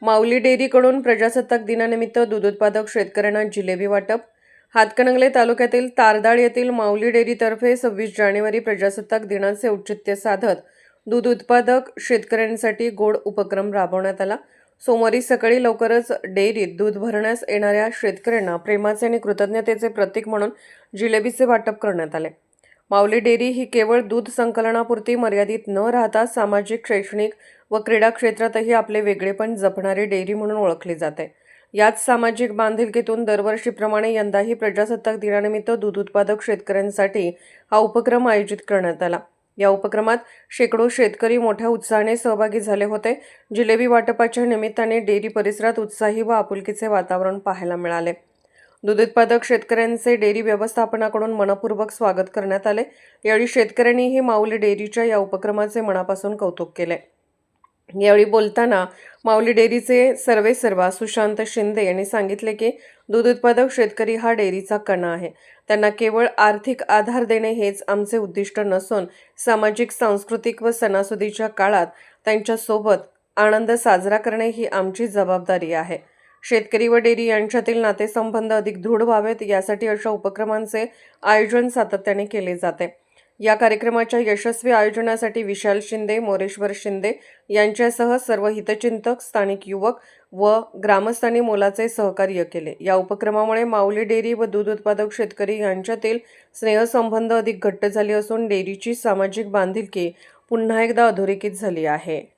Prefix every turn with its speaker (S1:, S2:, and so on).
S1: माऊली डेअरीकडून प्रजासत्ताक दिनानिमित्त दूध उत्पादक शेतकऱ्यांना जिलेबी वाटप। हातकणंगले तालुक्यातील तारदाळ येथील माऊली डेअरीतर्फे 26 जानेवारी प्रजासत्ताक दिनाचे औचित्य साधत दूध उत्पादक शेतकऱ्यांसाठी गोड उपक्रम राबवण्यात आला। सोमवारी सकाळी लवकरच डेअरीत दूध भरण्यास येणाऱ्या शेतकऱ्यांना प्रेमाचे आणि कृतज्ञतेचे प्रतीक म्हणून जिलेबीचे वाटप करण्यात आले। माऊली डेअरी ही केवळ दूध संकलनापुरती मर्यादित न राहता सामाजिक, शैक्षणिक व क्रीडा क्षेत्रातही आपले वेगळेपण जपणारी डेअरी म्हणून ओळखली जाते। याच सामाजिक बांधिलकीतून दरवर्षीप्रमाणे यंदाही प्रजासत्ताक दिनानिमित्त दूध उत्पादक शेतकऱ्यांसाठी हा उपक्रम आयोजित करण्यात आला। या उपक्रमात शेकडो शेतकरी मोठ्या उत्साहाने सहभागी झाले होते। जिलेबी वाटपाच्या निमित्ताने डेअरी परिसरात उत्साही व आपुलकीचे वातावरण पाहायला मिळाले। दूध उत्पादक शेतकऱ्यांचे डेअरी व्यवस्थापनाकडून मनपूर्वक स्वागत करण्यात आले। यावेळी शेतकऱ्यांनीही माऊली डेअरीच्या या उपक्रमाचे मनापासून कौतुक केले। यावेळी बोलताना माऊली डेअरीचे सर्वेसर्वा सुशांत शिंदे यांनी सांगितले की दूध उत्पादक शेतकरी हा डेअरीचा कणा आहे। त्यांना केवळ आर्थिक आधार देणे हेच आमचे उद्दिष्ट नसून सामाजिक, सांस्कृतिक व सणासुदीच्या काळात त्यांच्यासोबत आनंद साजरा करणे ही आमची जबाबदारी आहे। शेतकरी व डेअरी यांच्यातील नातेसंबंध अधिक दृढ व्हावेत यासाठी अशा उपक्रमांचे आयोजन सातत्याने केले जाते। या कार्यक्रमाच्या यशस्वी आयोजनासाठी विशाल शिंदे, मोरेश्वर शिंदे यांच्यासह सर्व हितचिंतक, स्थानिक युवक व ग्रामस्थांनी मोलाचे सहकार्य केले। या उपक्रमामुळे माऊली डेअरी व दूध उत्पादक शेतकरी यांच्यातील स्नेहसंबंध अधिक घट्ट झाले असून डेअरीची सामाजिक बांधिलकी पुन्हा एकदा अधोरेखित झाली आहे।